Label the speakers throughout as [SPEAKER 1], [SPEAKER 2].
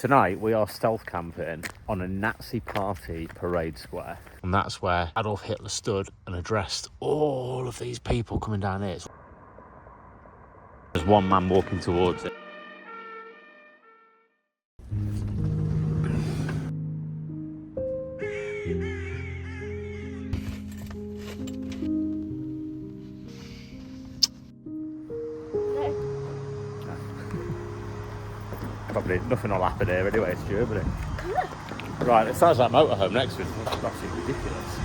[SPEAKER 1] Tonight we are stealth camping on a Nazi party parade square. And that's where Adolf Hitler stood and addressed all of these people coming down here. There's one man walking towards it. Probably nothing will happen here anyway, Stuart, but right, it sounds like motorhome next to it. It's absolutely ridiculous.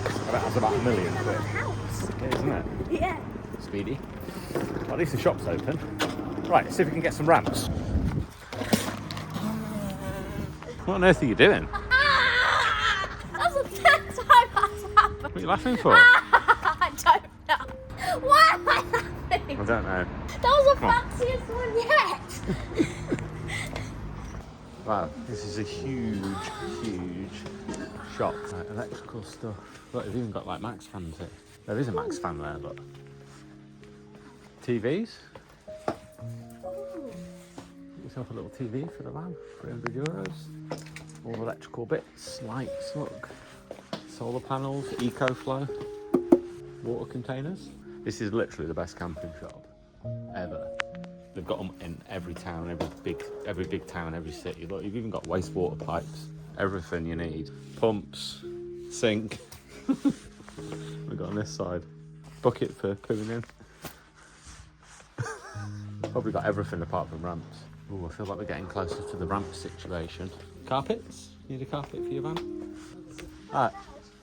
[SPEAKER 1] I bet that's about £1 million quid. Yeah, isn't it?
[SPEAKER 2] Yeah.
[SPEAKER 1] Speedy. Well, at least the shop's open. Right, let's see if we can get some ramps. What on earth are you doing?
[SPEAKER 2] That's the third time that's happened.
[SPEAKER 1] What are you laughing for?
[SPEAKER 2] I don't know. Why am I laughing?
[SPEAKER 1] I don't know.
[SPEAKER 2] That was the fanciest one yet.
[SPEAKER 1] Wow, this is a huge shop. Like, electrical stuff. Look, they've even got like Max fans here. There is a Max fan there, look. TVs. Get yourself a little TV for the van, €300. All electrical bits, lights, look. Solar panels, EcoFlow, water containers. This is literally the best camping shop ever. They've got them in every town, every big town, every city. Look, you've even got wastewater pipes, everything you need. Pumps, sink. We've got on this side, bucket for pooing in. Probably got everything apart from ramps. Oh, I feel like we're getting closer to the ramp situation. Carpets? Need a carpet for your van? Alright,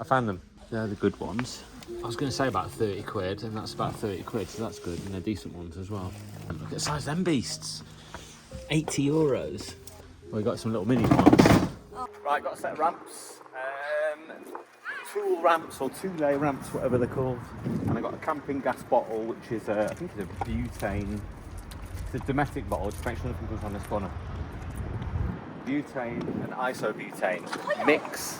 [SPEAKER 1] I found them. They're the good ones. I was going to say about 30 quid, and that's about 30 quid, so that's good, and they're decent ones as well. And look at the size of them beasts. €80. Well, we got some little mini ones. Right, got a set of ramps. Tool ramps or two-lay ramps, whatever they're called. And I got a camping gas bottle, which is, I think it's a butane. It's a domestic bottle, just make sure nothing goes on this corner. Butane and isobutane mix.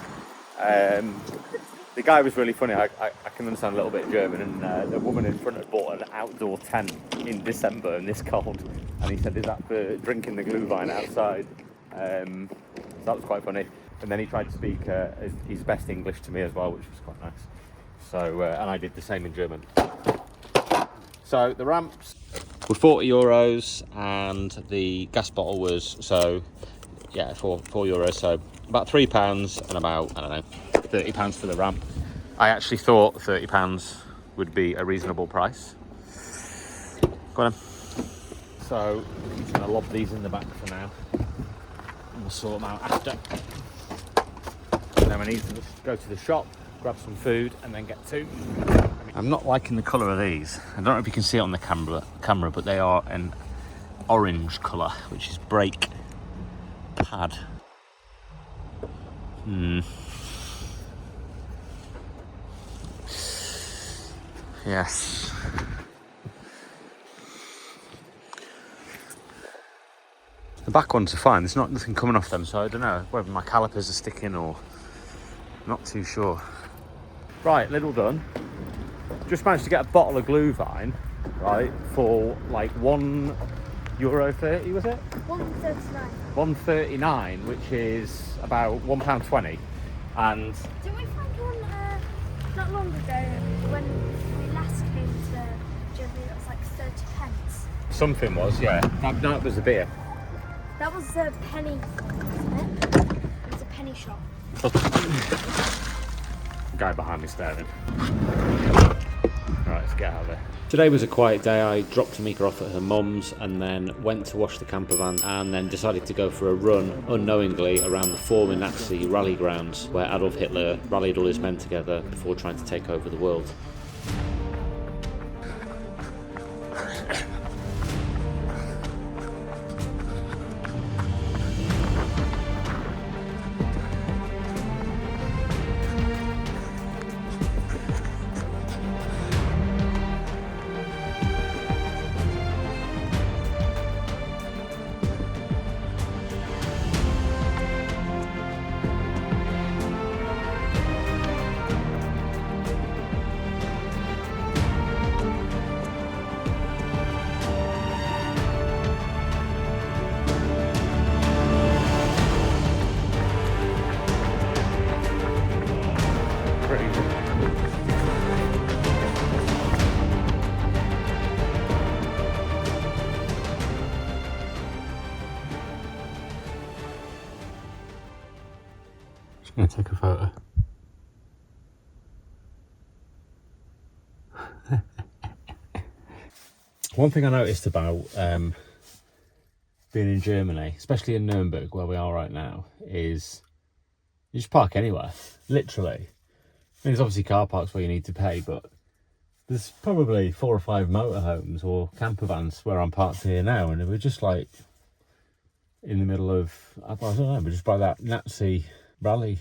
[SPEAKER 1] The guy was really funny. I can understand a little bit of German, and the woman in front had bought an outdoor tent in December in this cold, and he said, "Is that for drinking the glühwein outside?" So that was quite funny. And then he tried to speak his best English to me as well, which was quite nice. So, and I did the same in German. So the ramps were €40, and the gas bottle was €4, so about £3 and about, I don't know, £30 for the ramp. I actually thought £30 would be a reasonable price. Go on. So I'm just going to lob these in the back for now, and we'll sort them out after. And then we need to go to the shop, grab some food, and then get to. I'm not liking the colour of these. I don't know if you can see it on the camera, but they are an orange colour, which is brake pad. Yes. The back ones are fine. There's nothing coming off them, so I don't know whether my calipers are sticking or not too sure. Right, little done. Just managed to get a bottle of glühwein, right, for like €1.30, was it? $1.39, which is about £1.20. And
[SPEAKER 2] did we find one not long ago when we last came to Germany that was like 30 pence?
[SPEAKER 1] Something was, yeah. That was a beer.
[SPEAKER 2] That was a penny, wasn't it? It was a penny shop.
[SPEAKER 1] Guy behind me staring. Right, let's get out of there. Today was a quiet day. I dropped Tamika off at her mum's and then went to wash the campervan, and then decided to go for a run unknowingly around the former Nazi rally grounds where Adolf Hitler rallied all his men together before trying to take over the world. I'm going to take a photo. One thing I noticed about being in Germany, especially in Nuremberg where we are right now, is you just park anywhere, literally. I mean, there's obviously car parks where you need to pay, but there's probably 4 or 5 motorhomes or campervans where I'm parked here now, and we're just like in the middle of, I don't know, we're just by that Nazi rally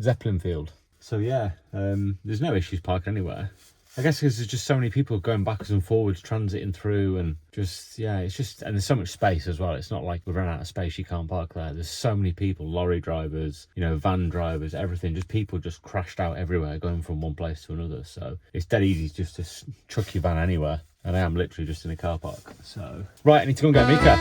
[SPEAKER 1] Zeppelin field. So yeah, there's no issues parking anywhere. I guess because there's just so many people going backwards and forwards, transiting through, and just, yeah, it's just, and there's so much space as well. It's not like we've run out of space, you can't park there. There's so many people, lorry drivers, you know, van drivers, everything, just people just crashed out everywhere, going from one place to another. So it's dead easy just to chuck your van anywhere. And I am literally just in a car park. So, right, I need to go and get Mika.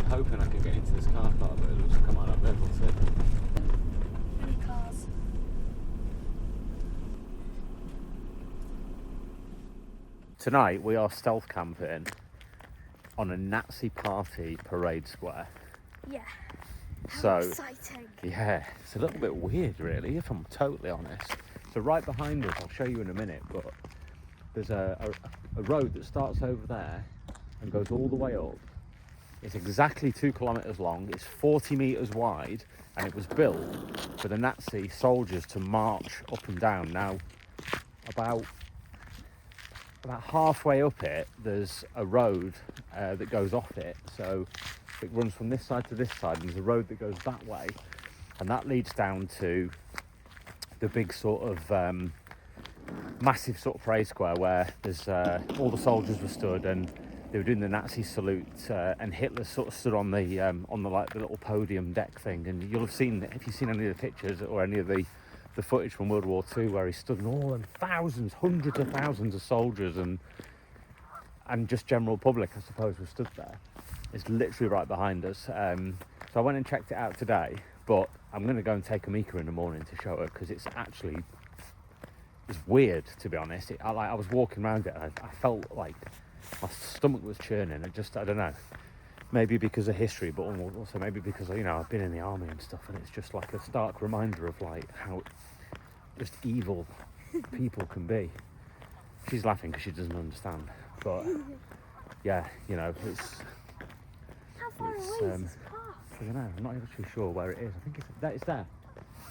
[SPEAKER 1] Hoping I can get into this car park, but it looks like I might not be able to.
[SPEAKER 2] Any cars?
[SPEAKER 1] Tonight we are stealth camping on a Nazi party parade square.
[SPEAKER 2] Yeah.
[SPEAKER 1] So
[SPEAKER 2] Exciting.
[SPEAKER 1] yeah, it's a little bit weird really, if I'm totally honest. So right behind us, I'll show you in a minute, but there's a road that starts over there and goes all the way up. It's exactly 2 kilometres long, it's 40 metres wide, and it was built for the Nazi soldiers to march up and down. Now, about halfway up it, there's a road that goes off it. So it runs from this side to this side, and there's a road that goes that way. And that leads down to the big sort of massive sort of parade square where there's all the soldiers were stood and they were doing the Nazi salute, and Hitler sort of stood on the like the little podium deck thing. And you'll have seen, if you've seen any of the pictures or any of the footage from World War II, where he stood, and all and thousands, hundreds of thousands of soldiers and just general public, I suppose, were stood there. It's literally right behind us. So I went and checked it out today, but I'm going to go and take Amika in the morning to show her, because it's weird, to be honest. I was walking around it and I felt like my stomach was churning. I don't know, maybe because of history, but also maybe because, you know, I've been in the army and stuff, and it's just like a stark reminder of like how just evil people can be. She's laughing because she doesn't understand, but yeah, you know,
[SPEAKER 2] How far away is this park?
[SPEAKER 1] I don't know, I'm not actually sure where it is. I think it's there.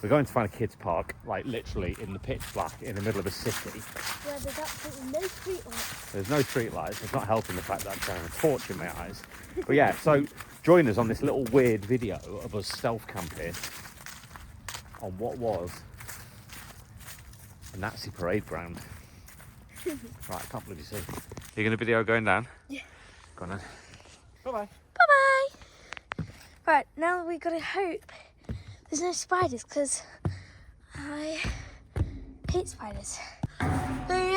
[SPEAKER 1] We're going to find a kids park, like literally in the pitch black, in the middle of a city.
[SPEAKER 2] Where there's absolutely no street lights.
[SPEAKER 1] There's no street lights. It's not helping the fact that I'm carrying a torch in my eyes. But yeah, so join us on this little weird video of us stealth camping on what was a Nazi parade ground. Right, I can't believe you see. You're going to video going down?
[SPEAKER 2] Yeah.
[SPEAKER 1] Go on then. Bye-bye.
[SPEAKER 2] Bye-bye. Right, now we've got to hope there's no spiders, because I hate spiders. Okay,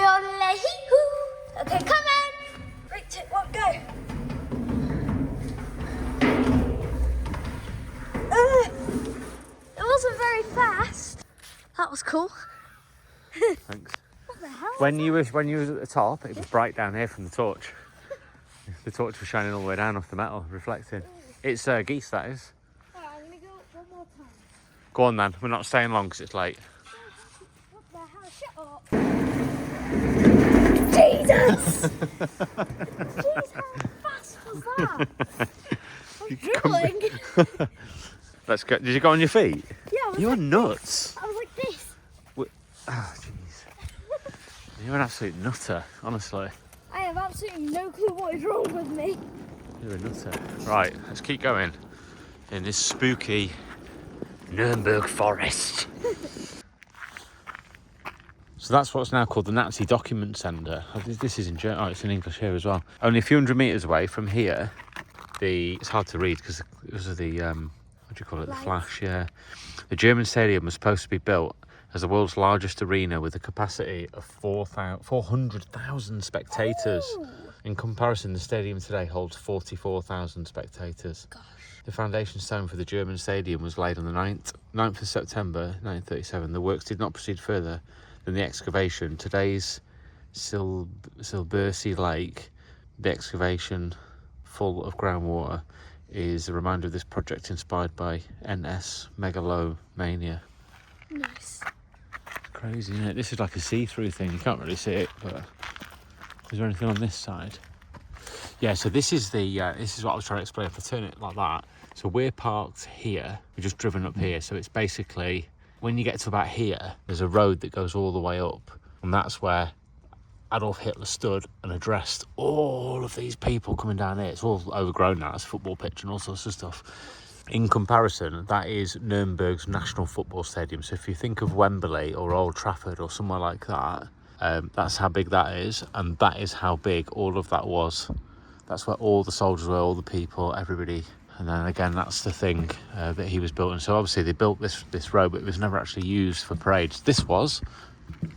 [SPEAKER 2] come in. 3, 2, 1, go. It wasn't very fast. That was cool.
[SPEAKER 1] Thanks.
[SPEAKER 2] What the hell?
[SPEAKER 1] When you were at the top, it was bright down here from the torch. The torch was shining all the way down off the metal, reflecting. It's geese, that is.
[SPEAKER 2] Alright, I'm going to go up one more time.
[SPEAKER 1] Go on then, we're not staying long because it's late.
[SPEAKER 2] What the hell? Shut up. Jesus! Jeez, how fast was that? I'm dribbling.
[SPEAKER 1] Let's go. Did you go on your feet?
[SPEAKER 2] Yeah, I was
[SPEAKER 1] You're
[SPEAKER 2] like
[SPEAKER 1] nuts.
[SPEAKER 2] I was like this.
[SPEAKER 1] Oh, jeez. You're an absolute nutter, honestly.
[SPEAKER 2] I have absolutely no clue what is wrong with me.
[SPEAKER 1] You're a nutter. Right, let's keep going. in this spooky Nuremberg forest. So that's what's now called the Nazi Document Centre. Oh, this is in German. Oh, it's in English here as well. Only a few hundred metres away from here, it's hard to read because of the, what do you call it, the flash, yeah. The German stadium was supposed to be built as the world's largest arena with a capacity of 400,000 spectators.
[SPEAKER 2] Ooh.
[SPEAKER 1] In comparison, the stadium today holds 44,000 spectators.
[SPEAKER 2] Gosh.
[SPEAKER 1] The foundation stone for the German stadium was laid on the 9th of September 1937. The works did not proceed further than the excavation. Today's Silbersee Lake, the excavation full of groundwater, is a reminder of this project inspired by NS megalomania.
[SPEAKER 2] Nice.
[SPEAKER 1] Crazy, isn't it? This is like a see-through thing. You can't really see it, but is there anything on this side? Yeah, so this is what I was trying to explain. If I turn it like that, so we're parked here. We're just driven up here. So it's basically, when you get to about here, there's a road that goes all the way up, and that's where Adolf Hitler stood and addressed all of these people coming down here. It's all overgrown now. It's a football pitch and all sorts of stuff. In comparison, that is Nuremberg's national football stadium. So if you think of Wembley or Old Trafford or somewhere like that, that's how big that is, and that is how big all of that was. That's where all the soldiers were, all the people, everybody. And then again, that's the thing that he was built in. So obviously they built this road, but it was never actually used for parades. This was,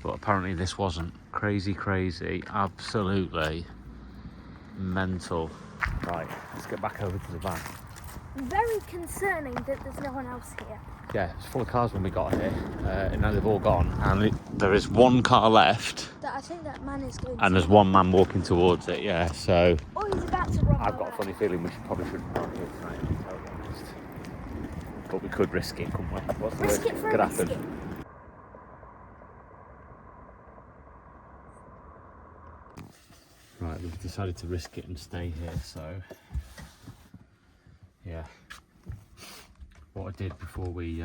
[SPEAKER 1] but apparently this wasn't. Crazy, absolutely mental. Right, let's get back over to the van.
[SPEAKER 2] Very concerning that there's no one else here.
[SPEAKER 1] Yeah, it's full of cars when we got here, and now they've all gone. And there is one car left.
[SPEAKER 2] I think that man is going
[SPEAKER 1] and there's one man walking towards it, yeah, so...
[SPEAKER 2] Oh, he's about to rob
[SPEAKER 1] I've got a funny feeling we probably shouldn't park here tonight, to be totally honest. But we could risk it, couldn't we? What's the
[SPEAKER 2] Risk
[SPEAKER 1] worst
[SPEAKER 2] it for
[SPEAKER 1] could
[SPEAKER 2] a
[SPEAKER 1] happen?
[SPEAKER 2] biscuit.
[SPEAKER 1] Right, we've decided to risk it and stay here, so... Yeah. What I did before we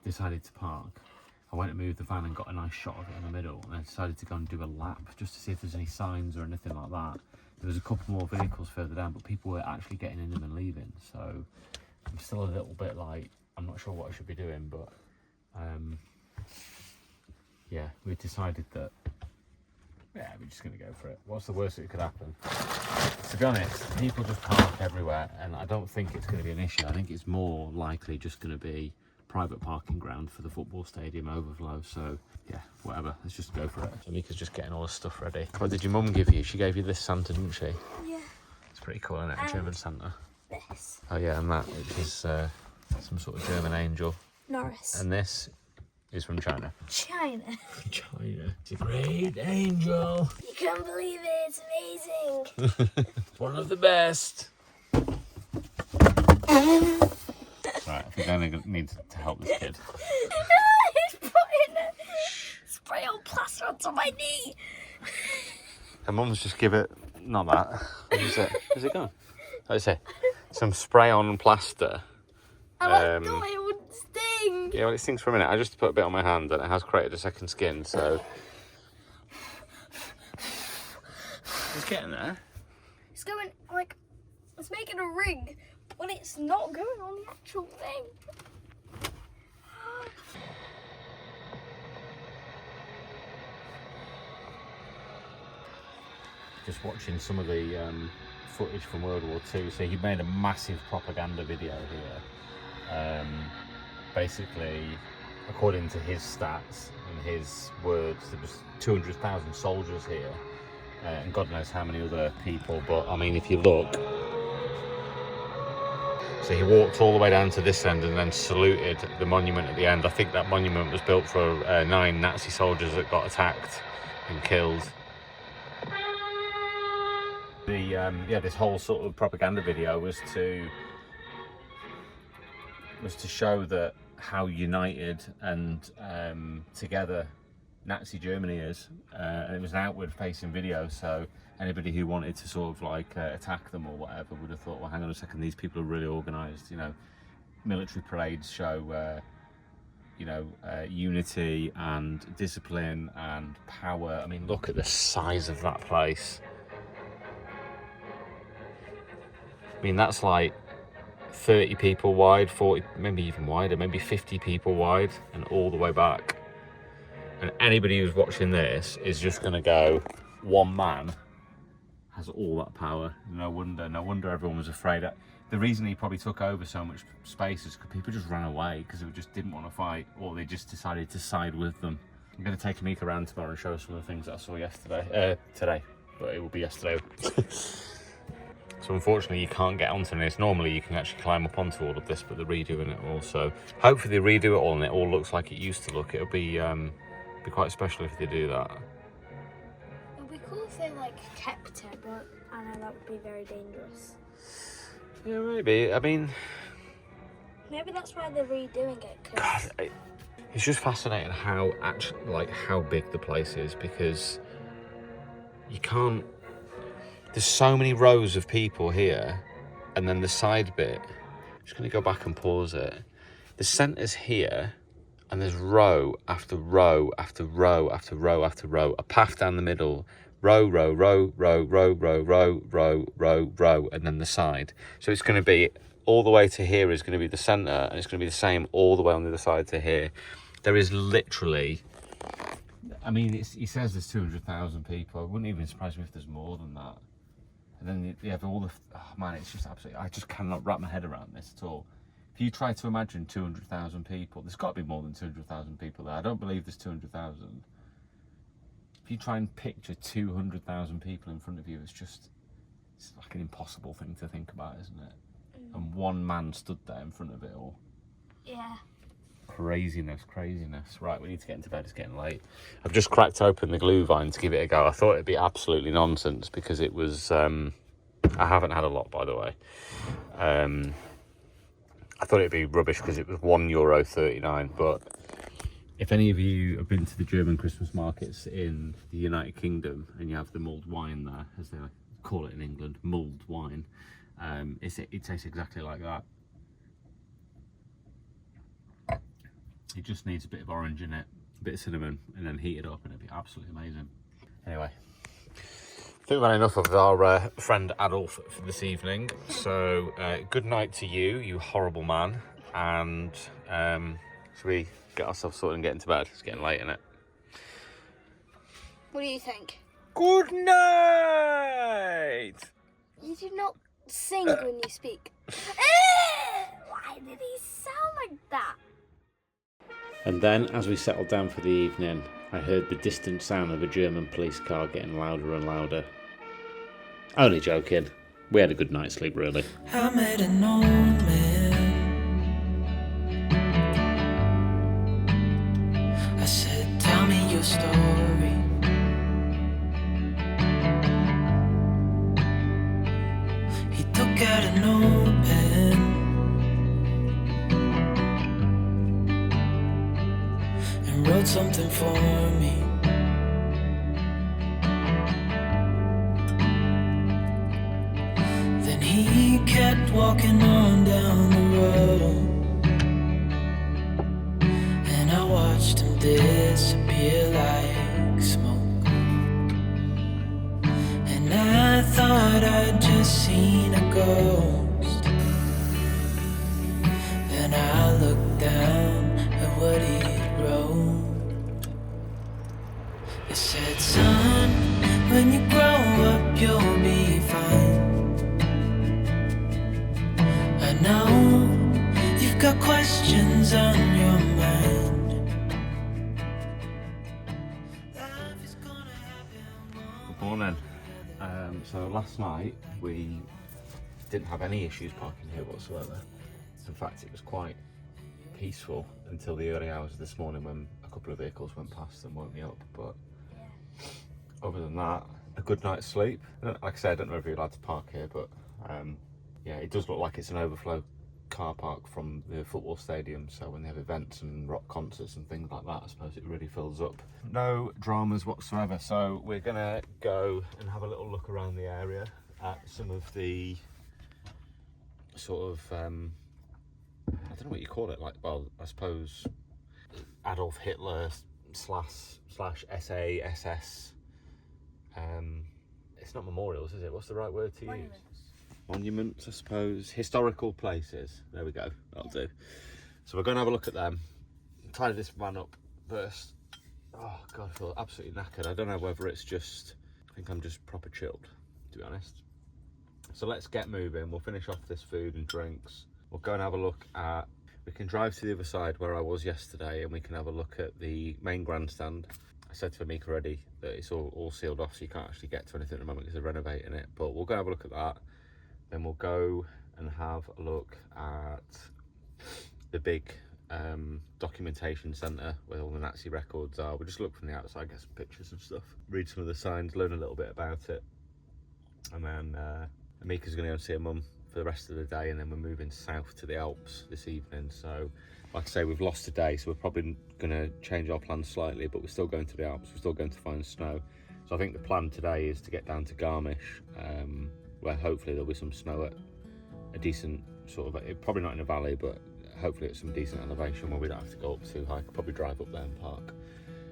[SPEAKER 1] decided to park, I went and moved the van and got a nice shot of it in the middle, and I decided to go and do a lap just to see if there's any signs or anything like that. There was a couple more vehicles further down, but people were actually getting in them and leaving, so I'm still a little bit like, I'm not sure what I should be doing, but yeah, we decided that, yeah, we're just going to go for it. What's the worst that could happen? To be honest, people just park everywhere, and I don't think it's going to be an issue. I think it's more likely just going to be private parking ground for the football stadium overflow. So yeah, whatever, let's just go for it. So Mika's just getting all the stuff ready. What did your mum give you? She gave you this Santa, didn't she?
[SPEAKER 2] Yeah.
[SPEAKER 1] It's pretty cool, isn't it? A German Santa.
[SPEAKER 2] This.
[SPEAKER 1] Oh yeah, and that is some sort of German angel.
[SPEAKER 2] Norris.
[SPEAKER 1] And this is from China.
[SPEAKER 2] China.
[SPEAKER 1] China. It's a great angel.
[SPEAKER 2] You can't believe it. It's amazing.
[SPEAKER 1] It's one of the best. Right, I think I need to help this kid.
[SPEAKER 2] He's putting spray on plaster onto my knee.
[SPEAKER 1] Her mum's just give it, not that. What is it? Where's it gone? What is it? Some spray on plaster.
[SPEAKER 2] I thought it would sting.
[SPEAKER 1] Yeah, well, it stings for a minute. I just put a bit on my hand and it has created a second skin, so... It's getting there.
[SPEAKER 2] It's going, like, it's making a ring, but it's not going on the actual thing.
[SPEAKER 1] Just watching some of the footage from World War II. So he made a massive propaganda video here. Basically, according to his stats and his words, there was 200,000 soldiers here, and God knows how many other people. But I mean, if you look, so he walked all the way down to this end and then saluted the monument at the end. I think that monument was built for 9 Nazi soldiers that got attacked and killed. This whole sort of propaganda video was to show that how united and together Nazi Germany is, and it was an outward-facing video. So anybody who wanted to sort of like attack them or whatever would have thought, well, hang on a second, these people are really organised. You know, military parades show unity and discipline and power. I mean, look at the size of that place. mean, that's like 30 people wide, 40, maybe even wider, maybe 50 people wide, and all the way back. And anybody who's watching this is just going to go, one man has all that power. No wonder everyone was afraid. The reason he probably took over so much space is because people just ran away because they just didn't want to fight, or they just decided to side with them. I'm going to take Amika around tomorrow and show some of the things that I saw today, but it will be yesterday. So unfortunately you can't get onto this. Normally you can actually climb up onto all of this, but they're redoing it all. So hopefully they redo it all and it all looks like it used to look. It'll be quite special if they do that.
[SPEAKER 2] It'd be cool if they like kept it, but I know that would be very dangerous.
[SPEAKER 1] Yeah, maybe. I mean,
[SPEAKER 2] maybe that's why they're redoing it. Cause...
[SPEAKER 1] it's just fascinating how how big the place is, because you can't. There's so many rows of people here, and then the side bit. I'm just going to go back and pause it. The centre's here, and there's row after row after row after row after row. A path down the middle. Row, row, row, row, row, row, row, row, row, row, and then the side. So it's going to be all the way to here is going to be the centre, and it's going to be the same all the way on the other side to here. There is literally, I mean, he says there's 200,000 people. It wouldn't even surprise me if there's more than that. And then you have all the, oh man, it's just absolutely, I just cannot wrap my head around this at all. If you try to imagine 200,000 people, there's got to be more than 200,000 people there. I don't believe there's 200,000. If you try and picture 200,000 people in front of you, it's like an impossible thing to think about, isn't it? And one man stood there in front of it all.
[SPEAKER 2] Yeah.
[SPEAKER 1] Craziness. Right, we need to get into bed, it's getting late. I've just cracked open the glue vine to give it a go. I thought it'd be absolutely nonsense because it was, I haven't had a lot, by the way. I thought it'd be rubbish because it was €1.39, but if any of you have been to the German Christmas markets in the United Kingdom and you have the mulled wine there, as they call it in England, mulled wine, it tastes exactly like that. It just needs a bit of orange in it, a bit of cinnamon, and then heat it up and it'd be absolutely amazing. Anyway, I think we've had enough of our friend Adolf for this evening. So good night to you, you horrible man. And should we get ourselves sorted and get into bed? It's getting late, isn't it?
[SPEAKER 2] What do you think?
[SPEAKER 1] Good night!
[SPEAKER 2] You do not sing when you speak. Why did he sound like that?
[SPEAKER 1] And then, as we settled down for the evening, I heard the distant sound of a German police car getting louder and louder. Only joking. We had a good night's sleep, really.
[SPEAKER 3] I met an old man. I said, tell me your story. He took out an old pen and wrote something for me. Then he kept walking on down the road, and I watched him disappear like smoke. And I thought I'd just seen a ghost. Then I looked down at what he wrote. It said, son, when you grow up you'll be fine. I know you've got questions on your mind. Life is gonna happen.
[SPEAKER 1] Good morning. So last night we didn't have any issues parking here whatsoever. In fact, it was quite peaceful until the early hours of this morning when a couple of vehicles went past and woke me up. But other than that, a good night's sleep. Like I said, I don't know if you're allowed to park here, but yeah, it does look like it's an overflow car park from the football stadium, so when they have events and rock concerts and things like that, I suppose it really fills up. No dramas whatsoever, so we're gonna go and have a little look around the area at some of the sort of I don't know what you call it, like, well, I suppose Adolf Hitler slash SA SS, it's not memorials, is it? What's the right word to use? monuments, I suppose, historical places. There we go, that'll do. So we're going to have a look at them. Tidy this van up first. Oh God, I feel absolutely knackered. I don't know whether it's just, I think I'm just proper chilled, to be honest. So let's get moving. We'll finish off this food and drinks. We'll go and have a look at, we can drive to the other side where I was yesterday and we can have a look at the main grandstand. I said to Amika already that it's all sealed off, so you can't actually get to anything at the moment because they're renovating it. But we'll go have a look at that. Then we'll go and have a look at the big documentation centre where all the Nazi records are. We'll just look from the outside, get some pictures and stuff, read some of the signs, learn a little bit about it. And then Amika's going to go and see her mum for the rest of the day, and then we're moving south to the Alps this evening. So like I say, we've lost a day, so we're probably going to change our plans slightly, but we're still going to the Alps, we're still going to find snow. So I think the plan today is to get down to Garmisch, where hopefully there'll be some snow at a decent sort of, probably not in a valley, but hopefully at some decent elevation where we don't have to go up too high. I could probably drive up there and park,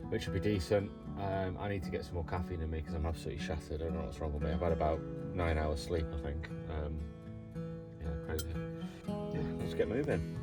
[SPEAKER 1] which would be decent. I need to get some more caffeine in me because I'm absolutely shattered. I don't know what's wrong with me. I've had about 9 hours sleep, I think. Yeah, crazy. Yeah, let's get moving.